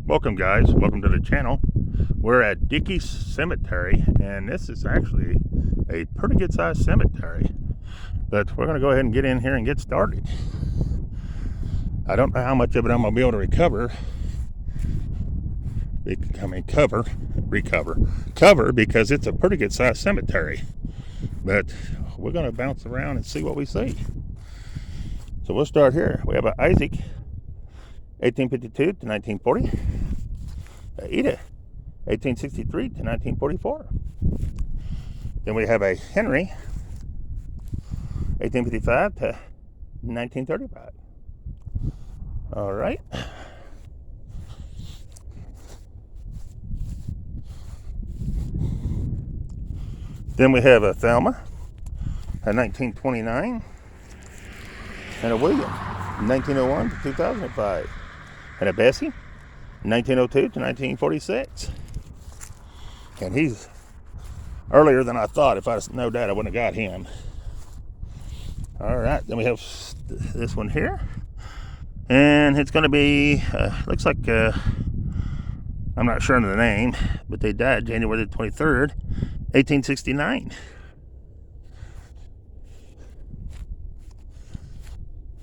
Welcome guys, welcome to the channel. We're at Dickey Cemetery, and this is actually a pretty good sized cemetery. But we're gonna go ahead and get in here and get started. I don't know how much of it I'm gonna be able to recover because it's a pretty good sized cemetery. But we're gonna bounce around and see what we see. So we'll start here. We have Isaac, 1852 to 1940. Ada, 1863 to 1944. Then we have a Henry, 1855 to 1935. All right. Then we have a Thelma, a 1929, and a William, 1901 to 2005, and a Bessie, 1902 to 1946. And he's earlier than I thought. If I know that, I wouldn't have got him. All right, then we have this one here, and it's going to be looks like I'm not sure of the name, but they died January the 23rd, 1869.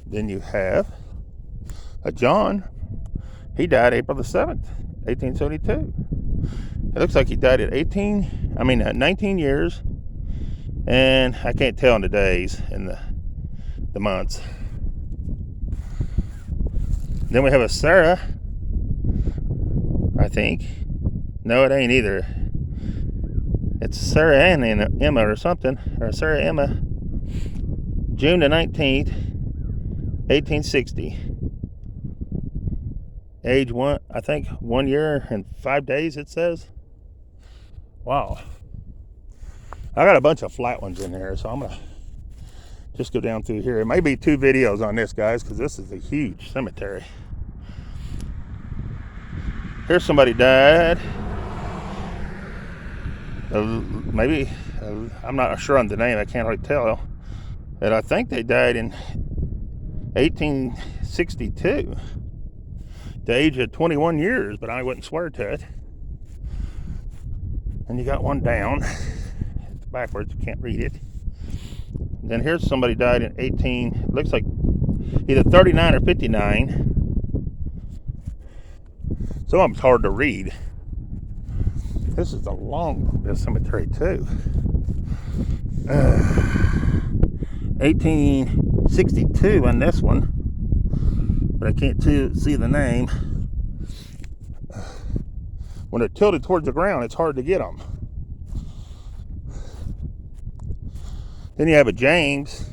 Then you have a John. He died April the 7th, 1872. It looks like he died at 19 years, and I can't tell in the days and the months. Then we have a Sarah, I think. No, it ain't either. It's Sarah and Emma or something, or Sarah Emma. June the 19th, 1860. Age 1 year and 5 days, it says. Wow. I got a bunch of flat ones in there, so I'm gonna just go down through here. It may be 2 videos on this, guys, because this is a huge cemetery. Here's somebody died. Maybe, I'm not sure on the name, I can't really tell. And I think they died in 1862. The age of 21 years, but I wouldn't swear to it. And you got one down. It's backwards, you can't read it. And then here's somebody died in looks like either 39 or 59. Some of them's hard to read. This is a long this cemetery too. 1862 on this one, but I can't see the name. When they're tilted towards the ground, it's hard to get them. Then you have a James.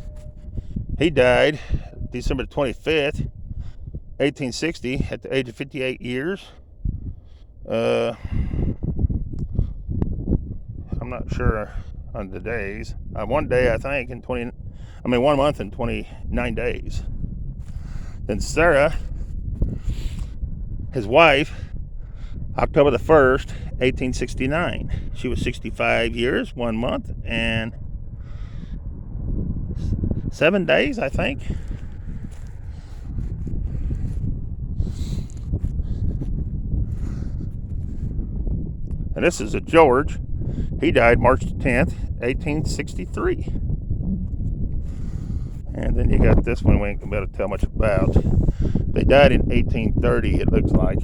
He died December 25th, 1860, at the age of 58 years. I'm not sure on the days. One day, I think, 1 month and 29 days. Then Sarah, his wife, October the 1st, 1869. She was 65 years, 1 month, and 7 days, I think. And this is a George. He died March 10th, 1863. And then you got this one we ain't gonna be able to tell much about. They died in 1830, it looks like.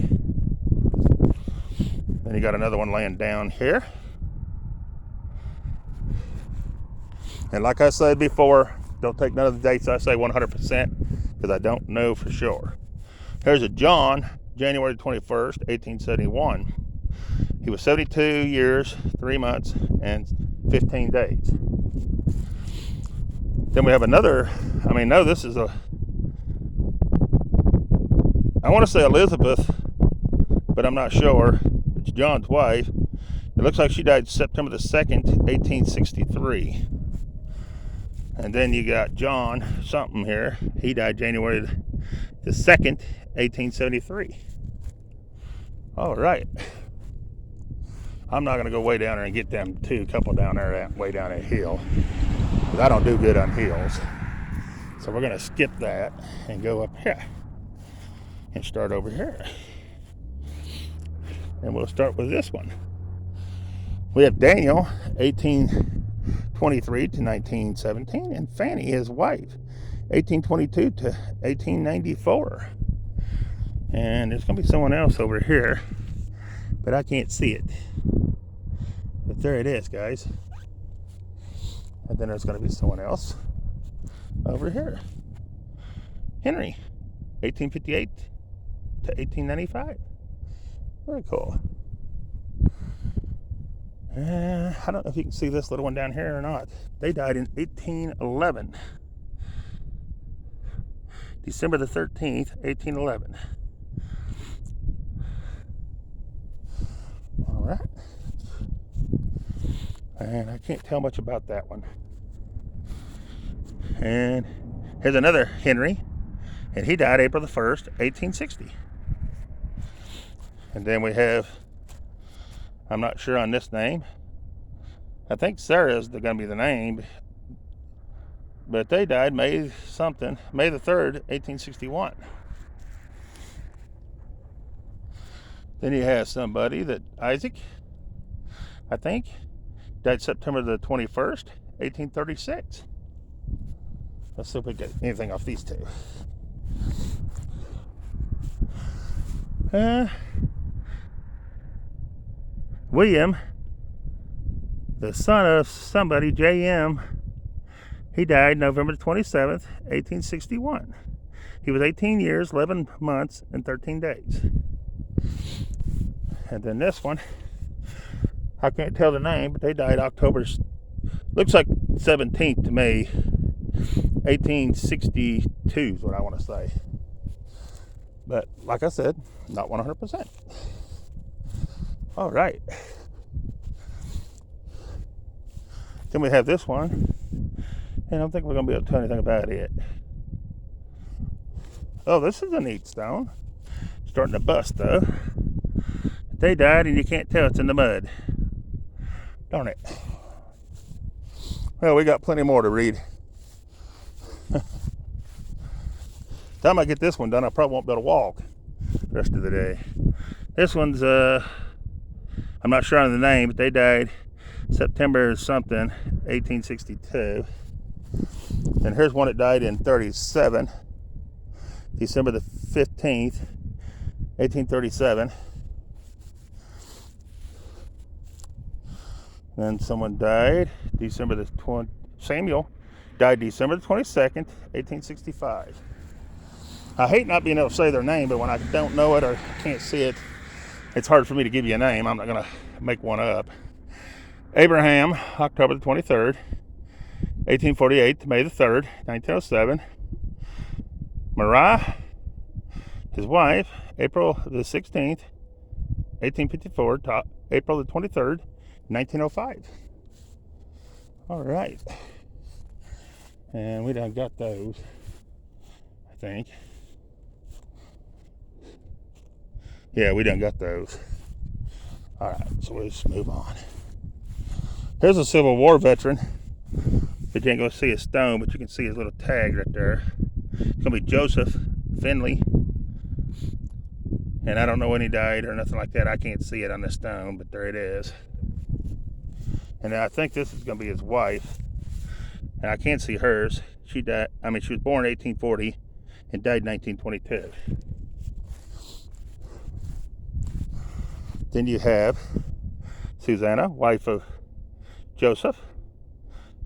Then you got another one laying down here. And like I said before, don't take none of the dates I say 100%, because I don't know for sure. Here's a John, January 21st, 1871. He was 72 years, 3 months, and 15 days. Then we have another, this is I want to say Elizabeth, but I'm not sure. It's John's wife. It looks like she died September the 2nd, 1863. And then you got John something here. He died January the 2nd, 1873. All right. I'm not going to go way down there and get them couple down there way down that hill, because I don't do good on hills. So we're going to skip that and go up here and start over here. And we'll start with this one. We have Daniel, 1823 to 1917, and Fanny, his wife, 1822 to 1894. And there's going to be someone else over here, but I can't see it. But there it is, guys. And then there's going to be someone else over here. Henry, 1858 to 1895. Very cool. I don't know if you can see this little one down here or not. They died in 1811. December the 13th, 1811. All right. And I can't tell much about that one. And here's another Henry, and he died April the 1st, 1860. And then we have, I'm not sure on this name. I think Sarah's going to be the name, but they died May the 3rd, 1861. Then you have somebody that Isaac, I think, died September the 21st, 1836. Let's see if we get anything off these two. William, the son of somebody, J.M., he died November 27th, 1861. He was 18 years, 11 months, and 13 days. And then this one, I can't tell the name, but they died October, looks like 17th to May, 1862 is what I want to say. But like I said, not 100%. All right. Then we have this one, and I don't think we're going to be able to tell anything about it. Oh, this is a neat stone. Starting to bust, though. They died, and you can't tell it's in the mud. Darn it. Well, we got plenty more to read. Time I get this one done, I probably won't be able to walk the rest of the day. This one's, I'm not sure on the name, but they died September something, 1862. And here's one that died in 37, December the 15th, 1837. Then someone died December the 20th. Samuel died December the 22nd, 1865. I hate not being able to say their name, but when I don't know it or can't see it, it's hard for me to give you a name. I'm not going to make one up. Abraham, October the 23rd, 1848 to May the 3rd, 1907. Mariah, his wife, April the 16th, 1854 to April the 23rd, 1905. All right. And we done got those, I think. Yeah, we done got those. All right, so we'll just move on. Here's a Civil War veteran. But you ain't going to see his stone, but you can see his little tag right there. It's going to be Joseph Finley. And I don't know when he died or nothing like that. I can't see it on the stone, but there it is. And I think this is going to be his wife. And I can't see hers. She died. She was born in 1840 and died in 1922. Then you have Susanna, wife of Joseph,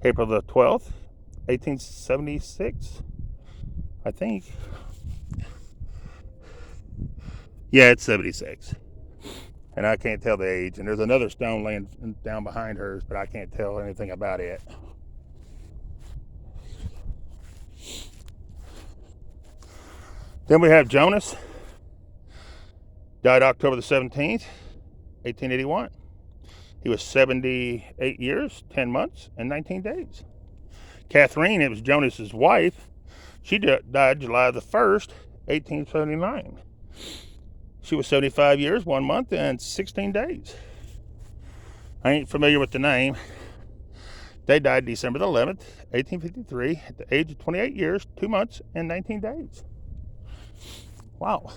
April the 12th, 1876, I think. Yeah, it's 76. And I can't tell the age. And there's another stone laying down behind hers, but I can't tell anything about it. Then we have Jonas, died October the 17th, 1881. He was 78 years, 10 months, and 19 days. Catherine, it was Jonas's wife. She died July the 1st, 1879. She was 75 years, 1 month, and 16 days. I ain't familiar with the name. They died December the 11th, 1853, at the age of 28 years, 2 months, and 19 days. Wow.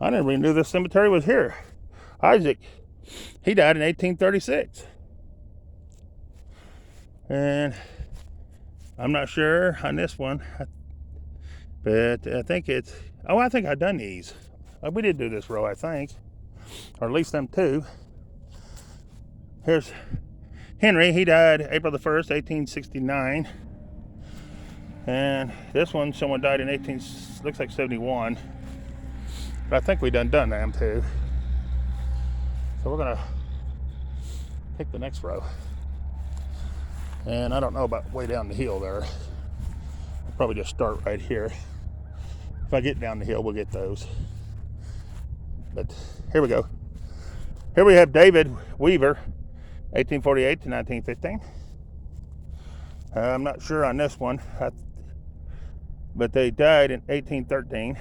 I never even knew this cemetery was here. Isaac, he died in 1836. And I'm not sure on this one, but I think it's, oh, I think I've done these. We did do this row, I think, or at least them two. Here's Henry, he died April the 1st, 1869. And this one, someone died in looks like 71. But I think we done them too. So we're gonna pick the next row. And I don't know about way down the hill there. I'll probably just start right here. If I get down the hill, we'll get those. But here we go. Here we have David Weaver, 1848 to 1915. I'm not sure on this one, but they died in 1813.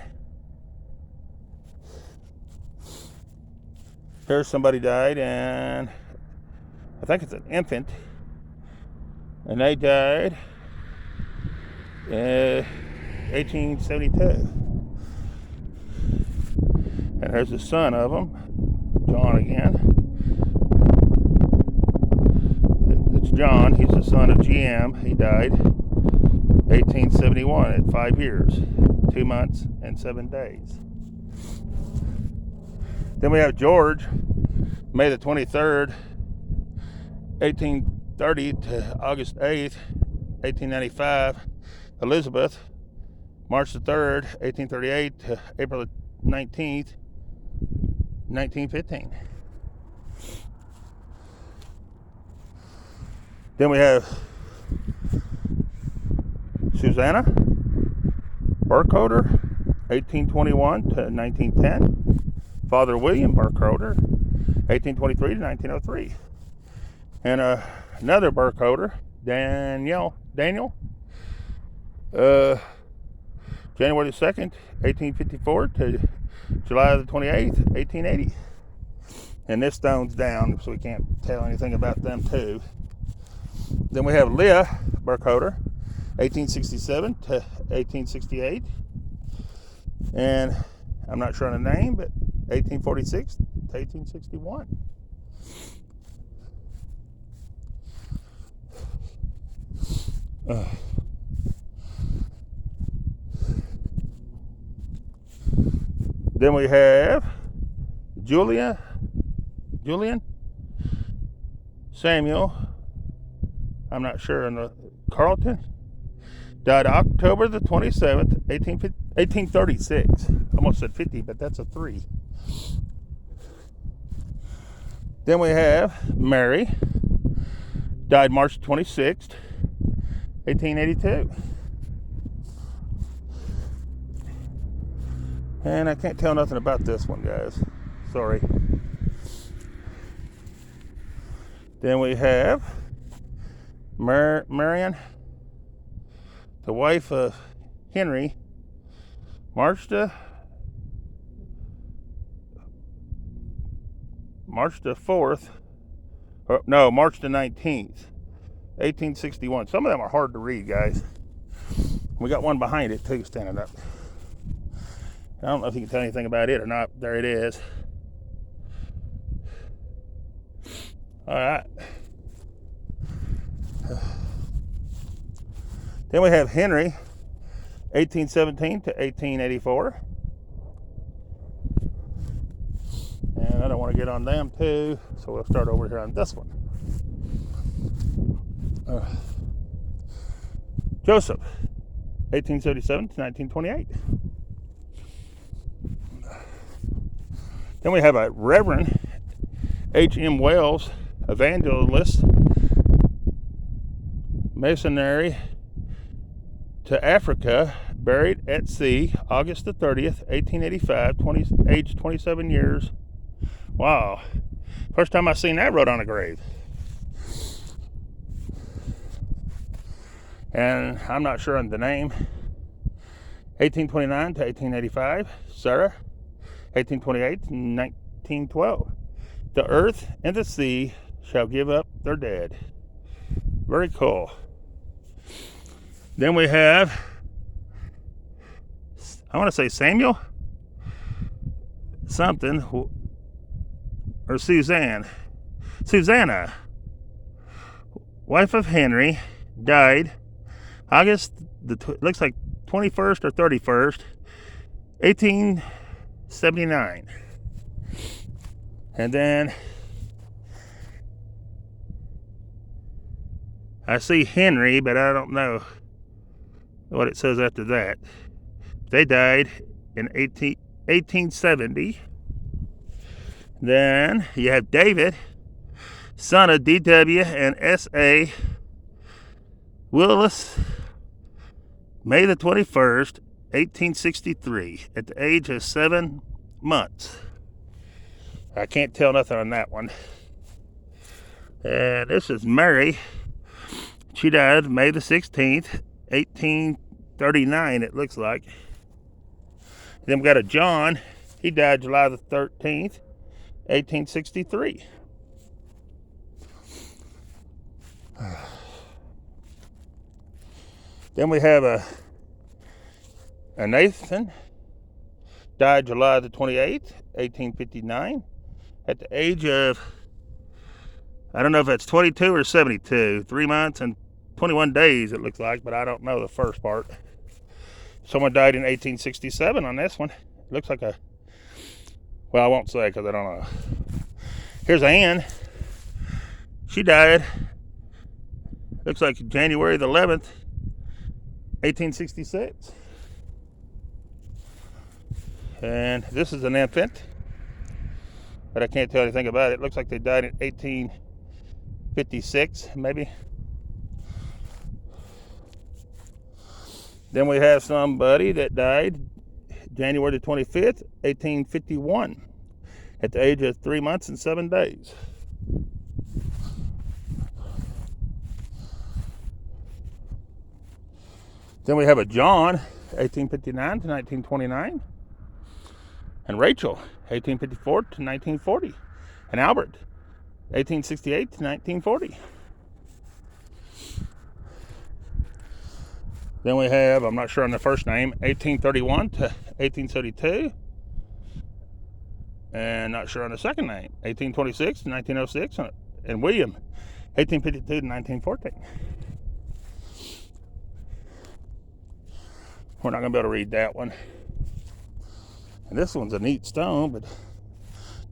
Here's somebody died, and I think it's an infant, and they died in 1872. And there's the son of them, John again. It's John. He's the son of GM. He died 1871 at 5 years, 2 months, and 7 days. Then we have George, May the 23rd, 1830 to August 8th, 1895. Elizabeth, March the 3rd, 1838 to April the 19th, 1915. Then we have Susanna Burkholder, 1821 to 1910. Father William Burkholder, 1823 to 1903. And another Burkholder, Daniel, January the 2nd, 1854 to July the 28th, 1880. And this stone's down, so we can't tell anything about them too. Then we have Leah Burkholder, 1867 to 1868. And I'm not sure on the name, but 1846 to 1861. Then we have Julian Samuel, I'm not sure, in the Carlton, died October the 27th, 1836. Almost said 50, but that's a 3. Then we have Mary, died March 26th, 1882. And I can't tell nothing about this one, guys. Sorry. Then we have Marion, the wife of Henry, March the 4th, March the 19th, 1861. Some of them are hard to read, guys. We got one behind it too, standing up. I don't know if you can tell anything about it or not. There it is. All right. Then we have Henry, 1817 to 1884. And I don't want to get on them too, so we'll start over here on this one. Joseph, 1877 to 1928. Then we have a Reverend H.M. Wells, evangelist, missionary to Africa, buried at sea, August the 30th, 1885, age 27 years. Wow. First time I seen that wrote on a grave. And I'm not sure on the name. 1829 to 1885, Sarah. 1828 to 1912. The earth and the sea shall give up their dead. Very cool. Then we have, I want to say Samuel something, or Susanna, wife of Henry, died August, looks like 21st or 31st, 1879. And then I see Henry, but I don't know what it says after that. They died in 1870. Then you have David, son of D.W. and S.A. Willis, May the 21st, 1863, at the age of 7 months. I can't tell nothing on that one. And this is Mary. She died May the 16th, 1839, it looks like. Then we got a John. He died July the 13th, 1863. Then we have a Nathan, died July the 28th, 1859, at the age of, I don't know if that's 22 or 72, 3 months and 21 days it looks like, but I don't know the first part. Someone died in 1867 on this one. It looks like well, I won't say because I don't know. Here's Anne. She died, looks like January the 11th, 1866. And this is an infant, but I can't tell anything about it. It looks like they died in 1856, maybe. Then we have somebody that died January the 25th, 1851, at the age of 3 months and 7 days. Then we have a John, 1859 to 1929, and Rachel, 1854 to 1940, and Albert, 1868 to 1940. Then we have, I'm not sure on the first name, 1831 to 1872, and not sure on the second name, 1826 to 1906, and William, 1852 to 1914. We're not going to be able to read that one. And this one's a neat stone, but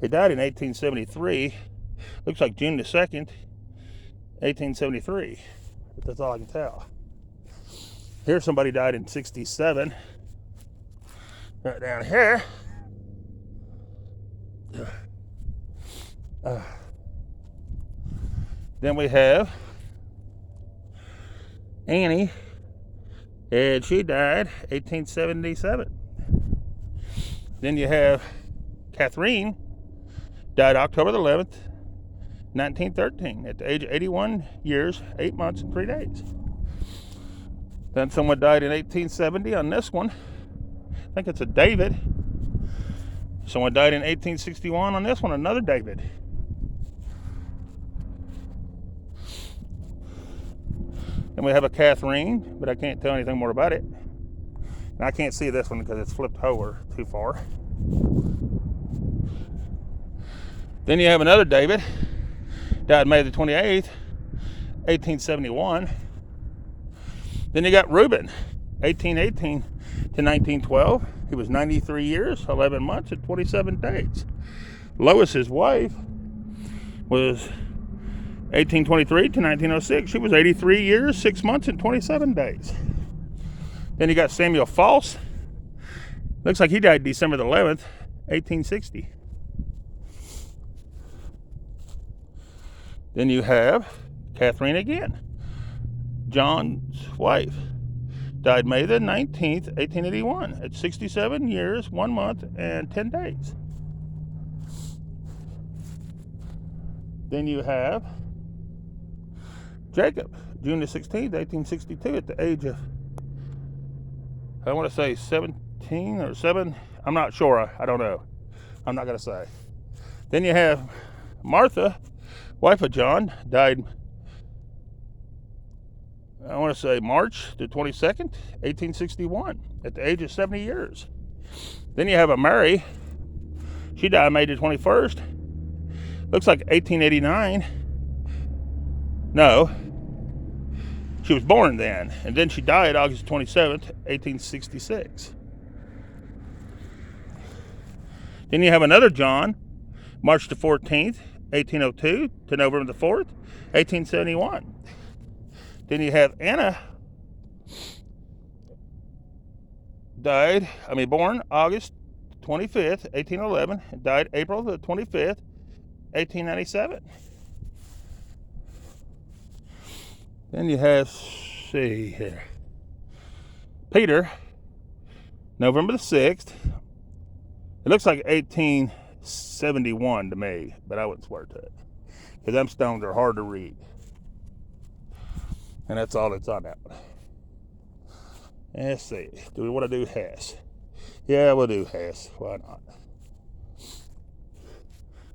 they died in 1873. Looks like June the 2nd, 1873. But that's all I can tell. Here somebody died in 67. Right down here. Then we have Annie, and she died 1877. Then you have Catherine, died October the 11th, 1913, at the age of 81 years, 8 months, and 3 days. Then someone died in 1870 on this one. I think it's a David. Someone died in 1861 on this one, another David. Then we have a Catherine, but I can't tell anything more about it. And I can't see this one because it's flipped over too far. Then you have another David, died May the 28th, 1871. Then you got Reuben, 1818 to 1912. He was 93 years, 11 months, and 27 days. Lois, his wife, was 1823 to 1906. She was 83 years, 6 months, and 27 days. Then you got Samuel False. Looks like he died December the 11th, 1860. Then you have Catherine again, John's wife. Died May the 19th, 1881, at 67 years, 1 month, and 10 days. Then you have Jacob, June the 16th, 1862, at the age of, I want to say 17 or 7. I'm not sure. I don't know. I'm not going to say. Then you have Martha, wife of John, died, I want to say March the 22nd, 1861, at the age of 70 years. Then you have a Mary. She died May the 21st. Looks like 1889. No. She was born then. And then she died August 27th, 1866. Then you have another John, March the 14th, 1802 to November the 4th, 1871. Then you have Anna, born August 25th, 1811, and died April the 25th, 1897. Then you have, see here, Peter, November the 6th. It looks like 1871 to me, but I wouldn't swear to it, because them stones are hard to read. And that's all that's on that one. Let's see. Do we want to do Hess? Yeah, we'll do Hess. Why not?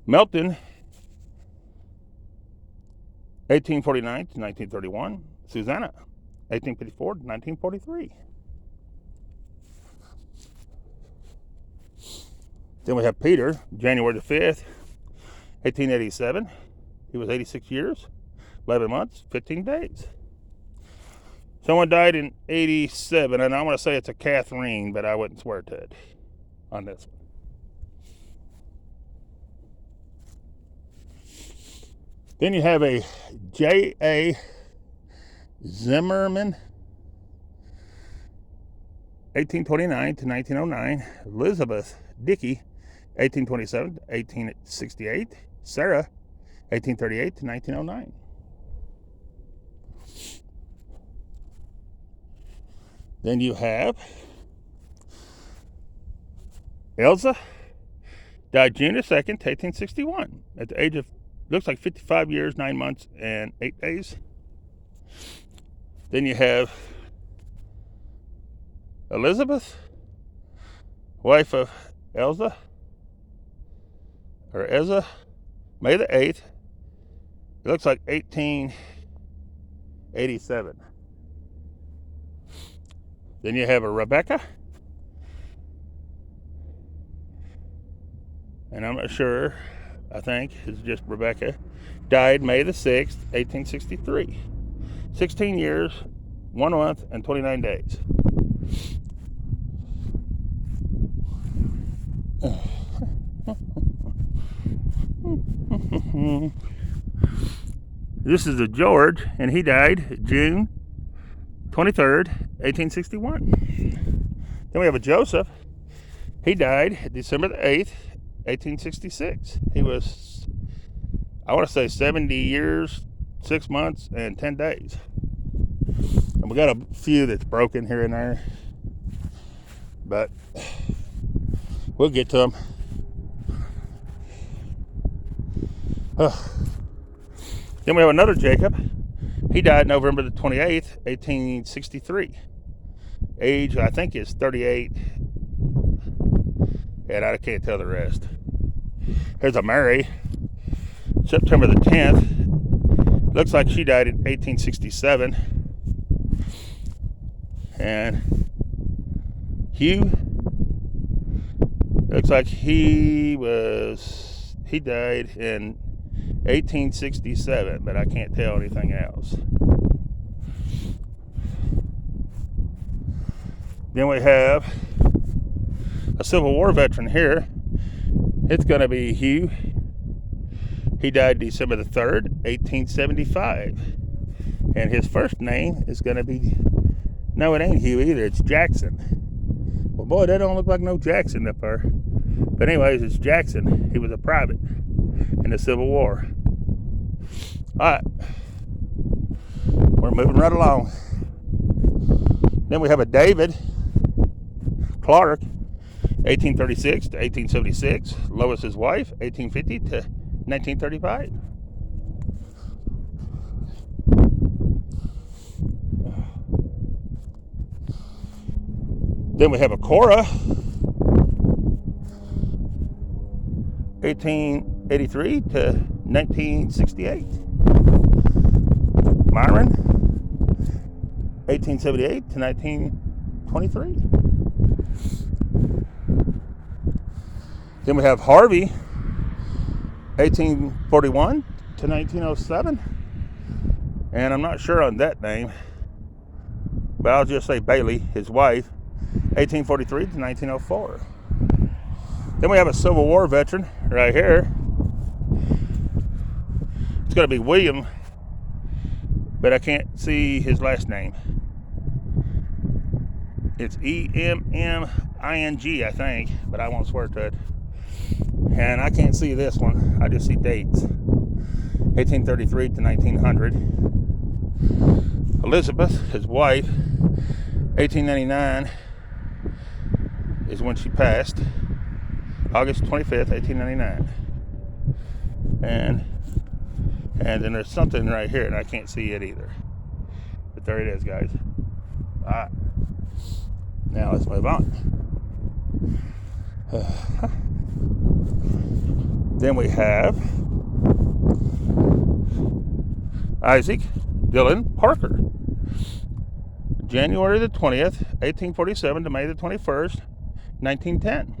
Melton, 1849 to 1931. Susanna, 1854 to 1943. Then we have Peter, January the 5th, 1887. He was 86 years, 11 months, 15 days. Someone died in 87, and I want to say it's a Catherine, but I wouldn't swear to it on this one. Then you have a J.A. Zimmerman, 1829 to 1909. Elizabeth Dickey, 1827 to 1868. Sarah, 1838 to 1909. Then you have Elsa, died June 2nd, 1861, at the age of, looks like 55 years, 9 months, and 8 days. Then you have Elizabeth, wife of Elsa, May the 8th. It looks like 1887. Then you have a Rebecca, and I'm not sure, I think it's just Rebecca, died May the 6th, 1863. 16 years, 1 month, and 29 days. This is a George, and he died June 23rd, 1861. Then we have a Joseph. He died December the 8th, 1866. He was, I want to say, 70 years, 6 months, and 10 days. And we got a few that's broken here and there, but we'll get to them. Then we have another Jacob. He died November the 28th, 1863. Age, I think, is 38. And I can't tell the rest. Here's a Mary, September the 10th. Looks like she died in 1867. And Hugh, looks like he died in 1867, but I can't tell anything else. Then we have a Civil War veteran here. It's going to be Hugh. He died December the 3rd, 1875. And his first name is going to be, no, it ain't Hugh either. It's Jackson. Well, boy, that don't look like no Jackson up there. But anyways, it's Jackson. He was a private in the Civil War. All right. We're moving right along. Then we have a David Clark, 1836 to 1876. Lois, his wife, 1850 to 1935. Then we have a Cora, 1883 to 1968. Myron, 1878 to 1923. Then we have Harvey, 1841 to 1907. And I'm not sure on that name, but I'll just say Bailey, his wife, 1843 to 1904. Then we have a Civil War veteran right here. It's going to be William, but I can't see his last name. It's E-M-M-I-N-G, I think, but I won't swear to it. And I can't see this one. I just see dates. 1833 to 1900. Elizabeth, his wife, 1899 is when she passed. August 25th, 1899. And then there's something right here, and I can't see it either. But there it is, guys. All right. Now let's move on. Then we have Isaac Dylan Parker. January the 20th, 1847 to May the 21st, 1910.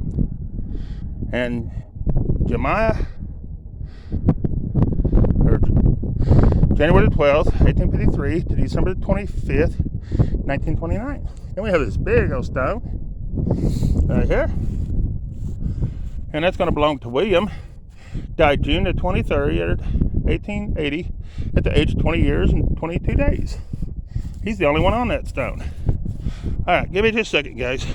And January the 12th, 1853 to December the 25th, 1929. Then we have this big old stone right here. And that's going to belong to William. Died June the 23rd, 1880 at the age of 20 years and 22 days. He's the only one on that stone. All right, give me just a second, guys.